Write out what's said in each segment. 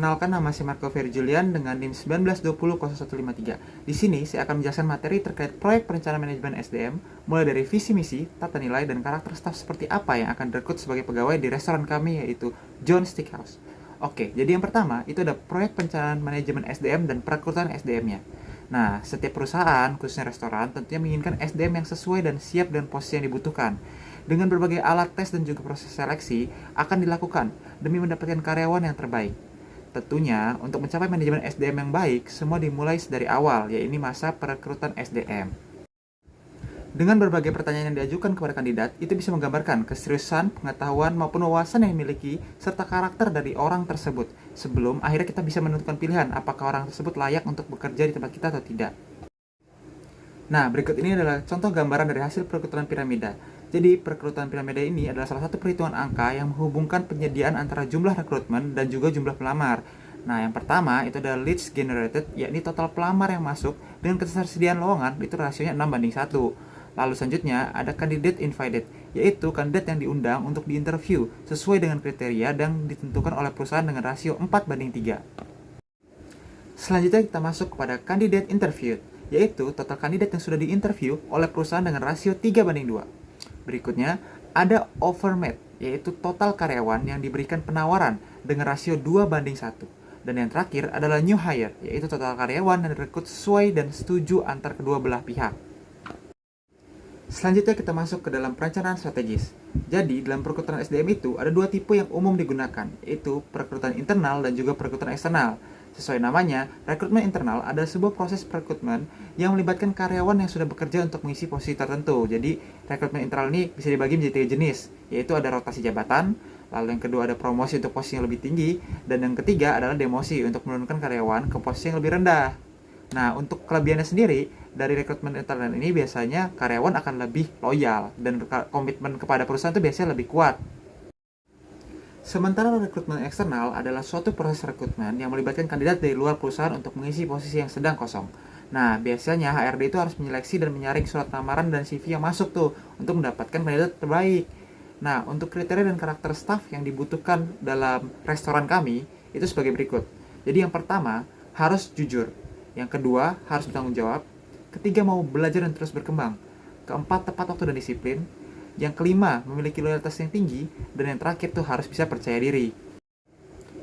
Perkenalkan, nama saya Marco Verjulian dengan NIM 19200153. Di sini saya akan menjelaskan materi terkait proyek perencanaan manajemen SDM, mulai dari visi misi, tata nilai, dan karakter staf seperti apa yang akan direkrut sebagai pegawai di restoran kami, yaitu John Steakhouse. Oke, jadi yang pertama itu ada proyek perencanaan manajemen SDM dan perekrutan SDM-nya. Nah, setiap perusahaan, khususnya restoran, tentunya menginginkan SDM yang sesuai dan siap dengan posisi yang dibutuhkan. Dengan berbagai alat tes dan juga proses seleksi akan dilakukan demi mendapatkan karyawan yang terbaik. Tentunya, untuk mencapai manajemen SDM yang baik, semua dimulai dari awal, yaitu masa perekrutan SDM. Dengan berbagai pertanyaan yang diajukan kepada kandidat, itu bisa menggambarkan keseriusan, pengetahuan, maupun wawasan yang dimiliki, serta karakter dari orang tersebut, sebelum akhirnya kita bisa menentukan pilihan apakah orang tersebut layak untuk bekerja di tempat kita atau tidak. Nah, berikut ini adalah contoh gambaran dari hasil perekrutan piramida. Jadi, perekrutan piramida ini adalah salah satu perhitungan angka yang menghubungkan penyediaan antara jumlah rekrutmen dan juga jumlah pelamar. Nah, yang pertama itu adalah leads generated, yakni total pelamar yang masuk dengan ketersediaan lowongan, itu rasionya 6:1. Lalu selanjutnya ada candidate invited, yaitu kandidat yang diundang untuk diinterview sesuai dengan kriteria dan ditentukan oleh perusahaan dengan rasio 4:3. Selanjutnya kita masuk kepada candidate interviewed, yaitu total kandidat yang sudah diinterview oleh perusahaan dengan rasio 3:2. Berikutnya, ada overmatch, yaitu total karyawan yang diberikan penawaran dengan rasio 2:1. Dan yang terakhir adalah new hire, yaitu total karyawan yang direkrut sesuai dan setuju antar kedua belah pihak. Selanjutnya kita masuk ke dalam perencanaan strategis. Jadi, dalam perekrutan SDM itu ada dua tipe yang umum digunakan, yaitu perekrutan internal dan juga perekrutan eksternal. Sesuai namanya, rekrutmen internal adalah sebuah proses perekrutmen yang melibatkan karyawan yang sudah bekerja untuk mengisi posisi tertentu. Jadi, rekrutmen internal ini bisa dibagi menjadi 3 jenis, yaitu ada rotasi jabatan, lalu yang kedua ada promosi untuk posisi yang lebih tinggi, dan yang ketiga adalah demosi untuk menurunkan karyawan ke posisi yang lebih rendah. Nah, untuk kelebihannya sendiri, dari rekrutmen internal ini biasanya karyawan akan lebih loyal dan komitmen kepada perusahaan itu biasanya lebih kuat. Sementara rekrutmen eksternal adalah suatu proses rekrutmen yang melibatkan kandidat dari luar perusahaan untuk mengisi posisi yang sedang kosong. Nah, biasanya HRD itu harus menyeleksi dan menyaring surat lamaran dan CV yang masuk tuh untuk mendapatkan kandidat terbaik. Nah, untuk kriteria dan karakter staf yang dibutuhkan dalam restoran kami itu sebagai berikut. Jadi yang pertama, harus jujur. Yang kedua, harus bertanggung jawab. Ketiga, mau belajar dan terus berkembang. Keempat, tepat waktu dan disiplin. Yang kelima, memiliki loyalitas yang tinggi. Dan yang terakhir tuh harus bisa percaya diri.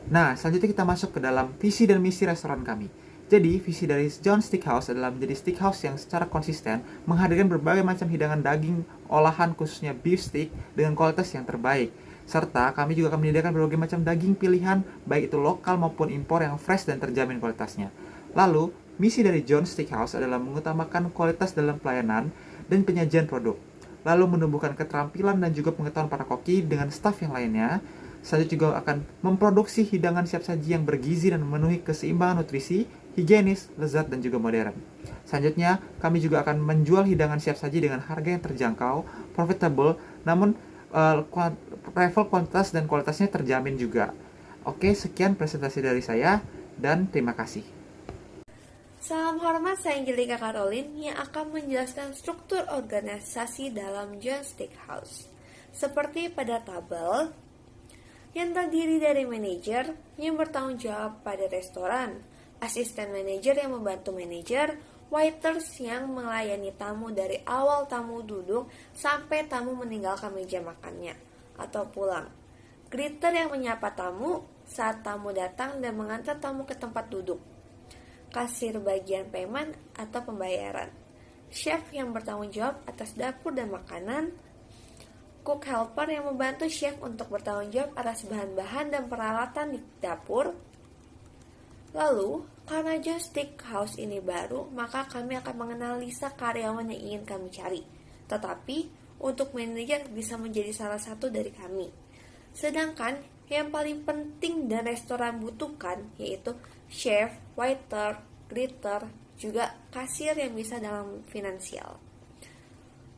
Nah, selanjutnya kita masuk ke dalam visi dan misi restoran kami. Jadi, visi dari John Steakhouse adalah menjadi steakhouse yang secara konsisten menghadirkan berbagai macam hidangan daging olahan khususnya beef steak dengan kualitas yang terbaik. Serta kami juga akan menyediakan berbagai macam daging pilihan, baik itu lokal maupun impor yang fresh dan terjamin kualitasnya. Lalu, misi dari John Steakhouse adalah mengutamakan kualitas dalam pelayanan dan penyajian produk. Lalu menumbuhkan keterampilan dan juga pengetahuan para koki dengan staf yang lainnya. Selanjutnya juga akan memproduksi hidangan siap saji yang bergizi dan memenuhi keseimbangan nutrisi, higienis, lezat, dan juga modern. Selanjutnya, kami juga akan menjual hidangan siap saji dengan harga yang terjangkau, profitable, namun level kuantitas dan kualitasnya terjamin juga. Oke, sekian presentasi dari saya, dan terima kasih. Salam hormat, saya Angelika Caroline yang akan menjelaskan struktur organisasi dalam John Steakhouse. Seperti pada tabel, yang terdiri dari manajer yang bertanggung jawab pada restoran, asisten manajer yang membantu manajer, waiters yang melayani tamu dari awal tamu duduk sampai tamu meninggalkan meja makannya atau pulang, greeter yang menyapa tamu saat tamu datang dan mengantar tamu ke tempat duduk, kasir bagian payment atau pembayaran, chef yang bertanggung jawab atas dapur dan makanan, cook helper yang membantu chef untuk bertanggung jawab atas bahan-bahan dan peralatan di dapur. Lalu, karena John Steakhouse ini baru, maka kami akan menganalisa karyawan yang ingin kami cari. Tetapi, untuk manajer bisa menjadi salah satu dari kami. Sedangkan, yang paling penting dan restoran butuhkan yaitu chef, waiter, greeter, juga kasir yang bisa dalam finansial.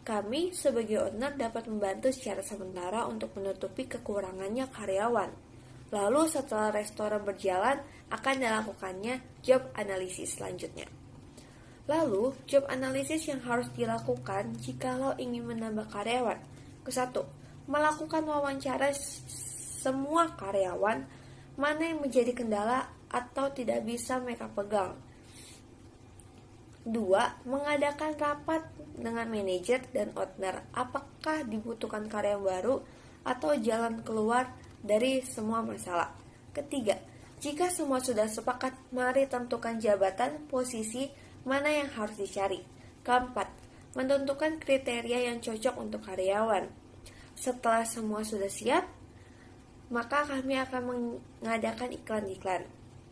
Kami sebagai owner dapat membantu secara sementara untuk menutupi kekurangannya karyawan. Lalu setelah restoran berjalan, akan dilakukannya job analisis selanjutnya. Lalu, job analisis yang harus dilakukan jikalau ingin menambah karyawan. Ke-1, melakukan wawancara semua karyawan mana yang menjadi kendala atau tidak bisa mereka pegang. 2. Mengadakan rapat dengan manajer dan owner apakah dibutuhkan karya yang baru atau jalan keluar dari semua masalah. Ketiga, jika semua sudah sepakat, mari tentukan jabatan, posisi, mana yang harus dicari. Keempat, menentukan kriteria yang cocok untuk karyawan. Setelah semua sudah siap, maka kami akan mengadakan iklan-iklan.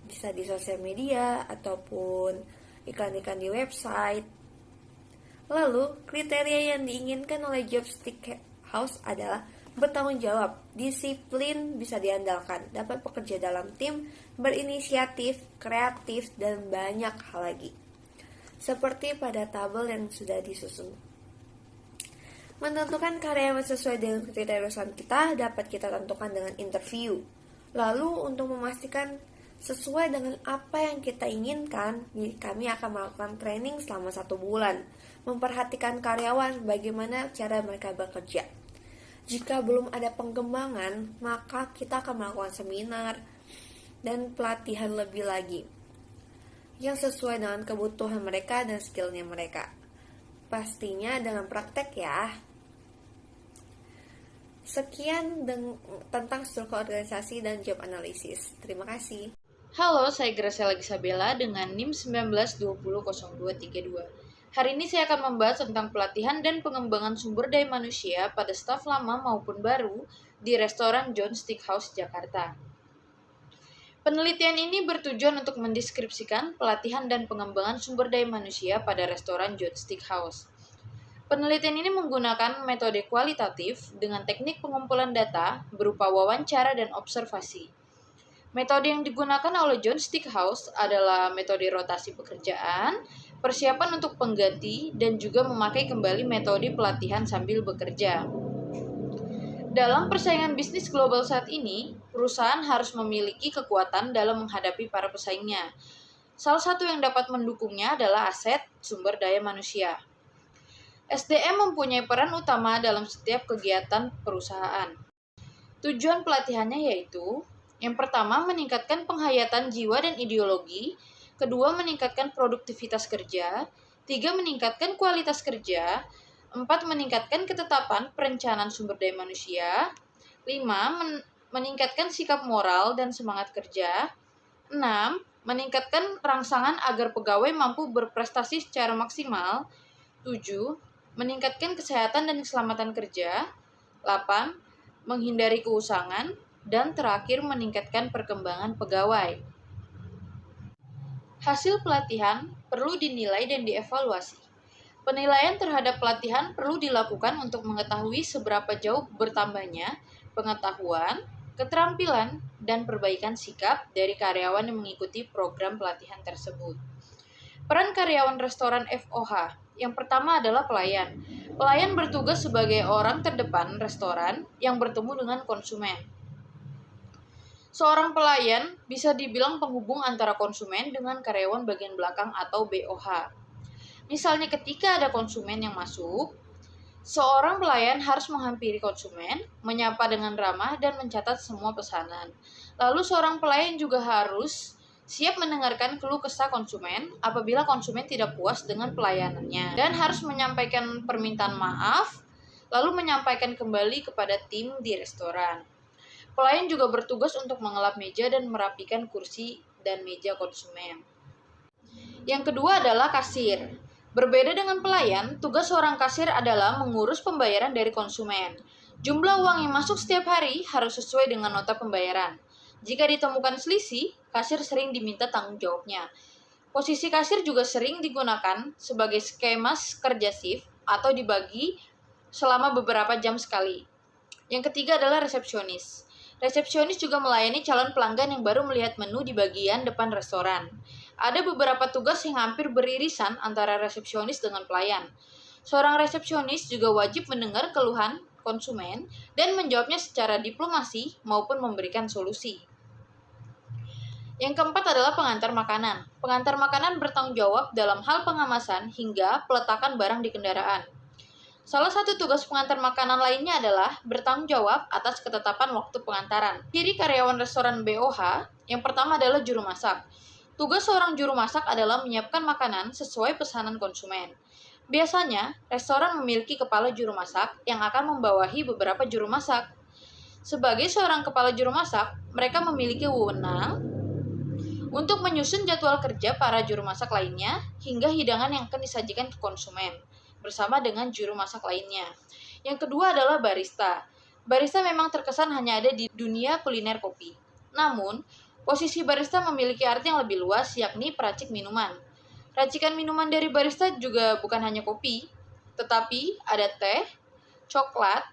Bisa di sosial media ataupun iklan-iklan di website. Lalu, kriteria yang diinginkan oleh Joystick House adalah bertanggung jawab, disiplin, bisa diandalkan, dapat bekerja dalam tim, berinisiatif, kreatif, dan banyak hal lagi. Seperti pada tabel yang sudah disusun. Menentukan karyawan sesuai dengan kriteria perusahaan kita dapat kita tentukan dengan interview. Lalu untuk memastikan sesuai dengan apa yang kita inginkan, kami akan melakukan training selama 1 bulan, memperhatikan karyawan bagaimana cara mereka bekerja. Jika belum ada pengembangan, maka kita akan melakukan seminar dan pelatihan lebih lagi yang sesuai dengan kebutuhan mereka dan skillnya mereka. Pastinya dengan praktek ya. Sekian tentang struktur organisasi dan job analysis. Terima kasih. Halo, saya Graciela Gisabella dengan NIM 19200232. Hari ini saya akan membahas tentang pelatihan dan pengembangan sumber daya manusia pada staf lama maupun baru di restoran Joystick House, Jakarta. Penelitian ini bertujuan untuk mendeskripsikan pelatihan dan pengembangan sumber daya manusia pada restoran Joystick House. Penelitian ini menggunakan metode kualitatif dengan teknik pengumpulan data berupa wawancara dan observasi. Metode yang digunakan oleh Joystick House adalah metode rotasi pekerjaan, persiapan untuk pengganti, dan juga memakai kembali metode pelatihan sambil bekerja. Dalam persaingan bisnis global saat ini, perusahaan harus memiliki kekuatan dalam menghadapi para pesaingnya. Salah satu yang dapat mendukungnya adalah aset sumber daya manusia. SDM mempunyai peran utama dalam setiap kegiatan perusahaan. Tujuan pelatihannya yaitu: yang pertama, meningkatkan penghayatan jiwa dan ideologi. Kedua, meningkatkan produktivitas kerja. 3, meningkatkan kualitas kerja. 4, meningkatkan ketetapan perencanaan sumber daya manusia. 5, meningkatkan sikap moral dan semangat kerja. 6, meningkatkan rangsangan agar pegawai mampu berprestasi secara maksimal. 7, meningkatkan kesehatan dan keselamatan kerja. 8, menghindari keusangan. Dan terakhir, meningkatkan perkembangan pegawai. Hasil pelatihan perlu dinilai dan dievaluasi. Penilaian terhadap pelatihan perlu dilakukan untuk mengetahui seberapa jauh bertambahnya pengetahuan, keterampilan, dan perbaikan sikap dari karyawan yang mengikuti program pelatihan tersebut. Peran karyawan restoran FOH. Yang pertama adalah pelayan. Pelayan bertugas sebagai orang terdepan restoran yang bertemu dengan konsumen. Seorang pelayan bisa dibilang penghubung antara konsumen dengan karyawan bagian belakang atau BOH. Misalnya ketika ada konsumen yang masuk, seorang pelayan harus menghampiri konsumen, menyapa dengan ramah, dan mencatat semua pesanan. Lalu seorang pelayan juga harus siap mendengarkan keluh kesah konsumen apabila konsumen tidak puas dengan pelayanannya, dan harus menyampaikan permintaan maaf, lalu menyampaikan kembali kepada tim di restoran. Pelayan juga bertugas untuk mengelap meja dan merapikan kursi dan meja konsumen. Yang kedua adalah kasir. Berbeda dengan pelayan, tugas seorang kasir adalah mengurus pembayaran dari konsumen. Jumlah uang yang masuk setiap hari harus sesuai dengan nota pembayaran. Jika ditemukan selisih, kasir sering diminta tanggung jawabnya. Posisi kasir juga sering digunakan sebagai skema kerja shift atau dibagi selama beberapa jam sekali. Yang ketiga adalah resepsionis. Resepsionis juga melayani calon pelanggan yang baru melihat menu di bagian depan restoran. Ada beberapa tugas yang hampir beririsan antara resepsionis dengan pelayan. Seorang resepsionis juga wajib mendengar keluhan konsumen dan menjawabnya secara diplomasi maupun memberikan solusi. Yang keempat adalah pengantar makanan. Pengantar makanan bertanggung jawab dalam hal pengemasan hingga peletakan barang di kendaraan. Salah satu tugas pengantar makanan lainnya adalah bertanggung jawab atas ketetapan waktu pengantaran. Ciri karyawan restoran BOH, yang pertama adalah juru masak. Tugas seorang juru masak adalah menyiapkan makanan sesuai pesanan konsumen. Biasanya, restoran memiliki kepala juru masak yang akan membawahi beberapa juru masak. Sebagai seorang kepala juru masak, mereka memiliki wewenang untuk menyusun jadwal kerja para juru masak lainnya hingga hidangan yang akan disajikan ke konsumen bersama dengan juru masak lainnya. Yang kedua adalah barista. Barista memang terkesan hanya ada di dunia kuliner kopi. Namun, posisi barista memiliki arti yang lebih luas, yakni peracik minuman. Racikan minuman dari barista juga bukan hanya kopi, tetapi ada teh, coklat,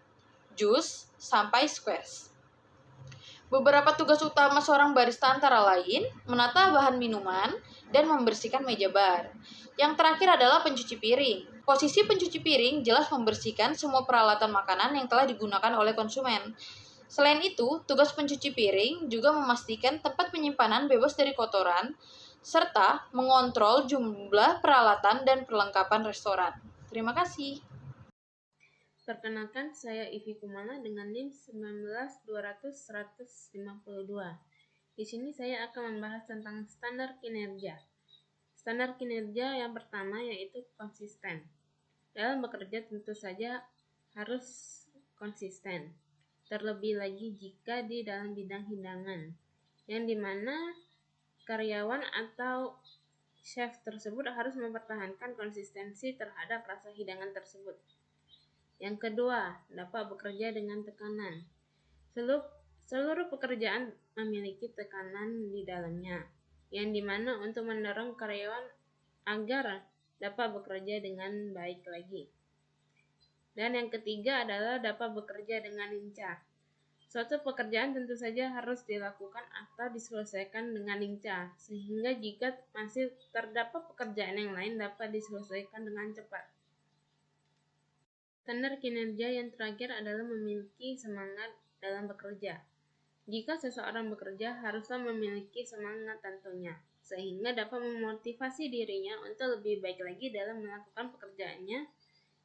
jus, sampai squash. Beberapa tugas utama seorang barista antara lain menata bahan minuman dan membersihkan meja bar. Yang terakhir adalah pencuci piring. Posisi pencuci piring jelas membersihkan semua peralatan makanan yang telah digunakan oleh konsumen. Selain itu, tugas pencuci piring juga memastikan tempat penyimpanan bebas dari kotoran, serta mengontrol jumlah peralatan dan perlengkapan restoran. Terima kasih. Perkenalkan, saya Ivi Kumala dengan NIM 19200-152. Di sini saya akan membahas tentang standar kinerja. Standar kinerja yang pertama yaitu konsisten. Dalam bekerja tentu saja harus konsisten. Terlebih lagi jika di dalam bidang hidangan, yang dimana karyawan atau chef tersebut harus mempertahankan konsistensi terhadap rasa hidangan tersebut. Yang kedua, dapat bekerja dengan tekanan. Seluruh pekerjaan memiliki tekanan di dalamnya, yang dimana untuk mendorong karyawan agar dapat bekerja dengan baik lagi. Dan yang ketiga adalah dapat bekerja dengan lincah. Suatu pekerjaan tentu saja harus dilakukan atau diselesaikan dengan lincah, sehingga jika masih terdapat pekerjaan yang lain dapat diselesaikan dengan cepat. Standar kinerja yang terakhir adalah memiliki semangat dalam bekerja. Jika seseorang bekerja, haruslah memiliki semangat tentunya, sehingga dapat memotivasi dirinya untuk lebih baik lagi dalam melakukan pekerjaannya,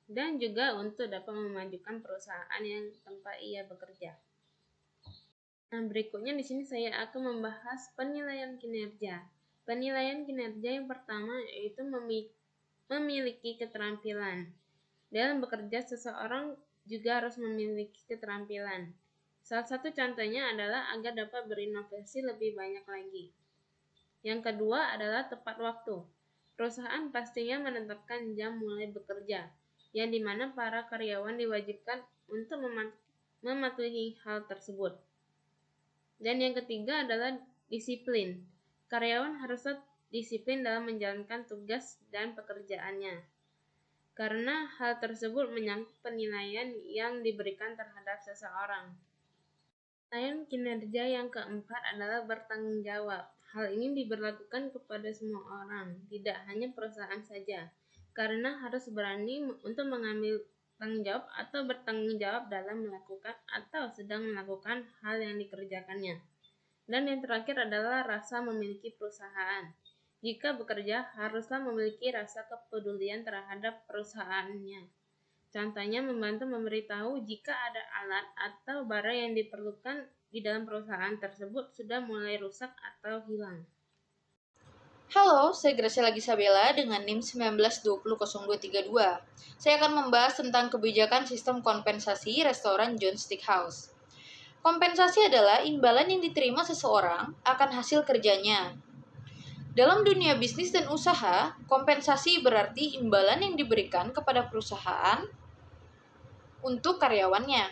dan juga untuk dapat memajukan perusahaan yang tempat ia bekerja. Nah, berikutnya di sini saya akan membahas penilaian kinerja. Penilaian kinerja yang pertama yaitu memiliki keterampilan. Dalam bekerja, seseorang juga harus memiliki keterampilan. Salah satu contohnya adalah agar dapat berinovasi lebih banyak lagi. Yang kedua adalah tepat waktu. Perusahaan pastinya menetapkan jam mulai bekerja, yang dimana para karyawan diwajibkan untuk mematuhi hal tersebut. Dan yang ketiga adalah disiplin. Karyawan haruslah disiplin dalam menjalankan tugas dan pekerjaannya, karena hal tersebut menyangkut penilaian yang diberikan terhadap seseorang. Penilaian kinerja yang keempat adalah bertanggung jawab. Hal ini diberlakukan kepada semua orang, tidak hanya perusahaan saja, karena harus berani untuk mengambil tanggung jawab atau bertanggung jawab dalam melakukan atau sedang melakukan hal yang dikerjakannya. Dan yang terakhir adalah rasa memiliki perusahaan. Jika bekerja, haruslah memiliki rasa kepedulian terhadap perusahaannya. Contohnya membantu memberitahu jika ada alat atau barang yang diperlukan di dalam perusahaan tersebut sudah mulai rusak atau hilang. Halo, saya Graciela Gisabella dengan NIM 1920032. Saya akan membahas tentang kebijakan sistem kompensasi restoran Jones Steakhouse. Kompensasi adalah imbalan yang diterima seseorang akan hasil kerjanya. Dalam dunia bisnis dan usaha, kompensasi berarti imbalan yang diberikan kepada perusahaan untuk karyawannya.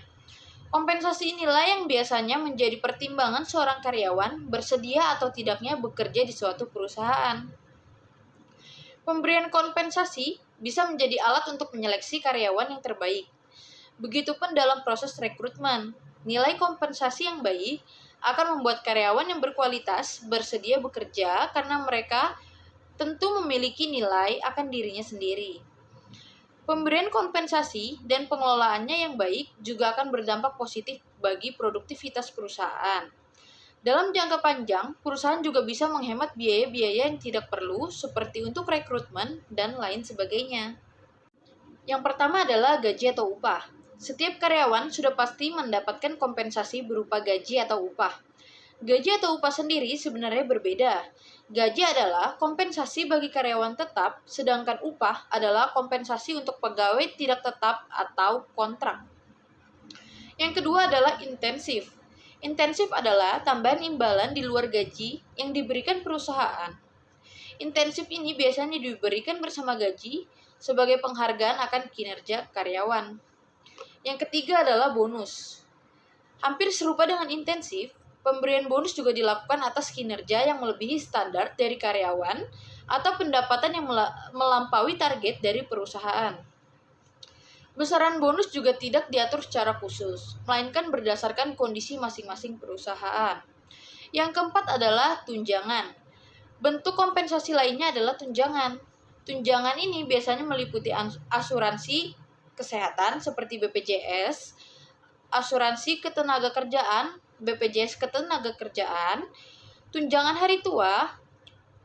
Kompensasi inilah yang biasanya menjadi pertimbangan seorang karyawan bersedia atau tidaknya bekerja di suatu perusahaan. Pemberian kompensasi bisa menjadi alat untuk menyeleksi karyawan yang terbaik. Begitupun dalam proses rekrutmen, nilai kompensasi yang baik akan membuat karyawan yang berkualitas bersedia bekerja karena mereka tentu memiliki nilai akan dirinya sendiri. Pemberian kompensasi dan pengelolaannya yang baik juga akan berdampak positif bagi produktivitas perusahaan. Dalam jangka panjang, perusahaan juga bisa menghemat biaya-biaya yang tidak perlu seperti untuk rekrutmen dan lain sebagainya. Yang pertama adalah gaji atau upah. Setiap karyawan sudah pasti mendapatkan kompensasi berupa gaji atau upah. Gaji atau upah sendiri sebenarnya berbeda. Gaji adalah kompensasi bagi karyawan tetap, sedangkan upah adalah kompensasi untuk pegawai tidak tetap atau kontrak. Yang kedua adalah intensif. Intensif adalah tambahan imbalan di luar gaji yang diberikan perusahaan. Intensif ini biasanya diberikan bersama gaji sebagai penghargaan akan kinerja karyawan. Yang ketiga adalah bonus. Hampir serupa dengan intensif, pemberian bonus juga dilakukan atas kinerja yang melebihi standar dari karyawan atau pendapatan yang melampaui target dari perusahaan. Besaran bonus juga tidak diatur secara khusus, melainkan berdasarkan kondisi masing-masing perusahaan. Yang keempat adalah tunjangan. Bentuk kompensasi lainnya adalah tunjangan. Tunjangan ini biasanya meliputi asuransi kesehatan seperti BPJS, asuransi ketenagakerjaan, BPJS ketenagakerjaan, tunjangan hari tua,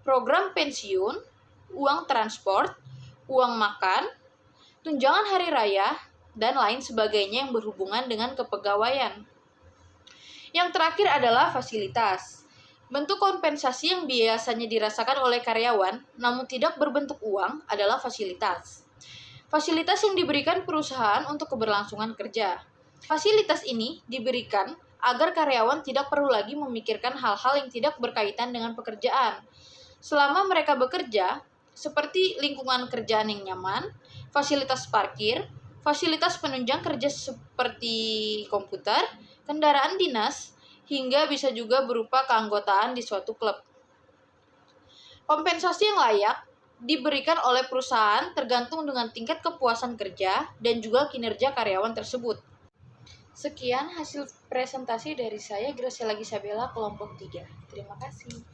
program pensiun, uang transport, uang makan, tunjangan hari raya, dan lain sebagainya yang berhubungan dengan kepegawaian. Yang terakhir adalah fasilitas. Bentuk kompensasi yang biasanya dirasakan oleh karyawan, namun tidak berbentuk uang, adalah fasilitas. Fasilitas yang diberikan perusahaan untuk keberlangsungan kerja. Fasilitas ini diberikan agar karyawan tidak perlu lagi memikirkan hal-hal yang tidak berkaitan dengan pekerjaan. Selama mereka bekerja, seperti lingkungan kerjaan yang nyaman, fasilitas parkir, fasilitas penunjang kerja seperti komputer, kendaraan dinas, hingga bisa juga berupa keanggotaan di suatu klub. Kompensasi yang layak diberikan oleh perusahaan tergantung dengan tingkat kepuasan kerja dan juga kinerja karyawan tersebut. Sekian hasil presentasi dari saya, Graciela Gisabella, kelompok 3. Terima kasih.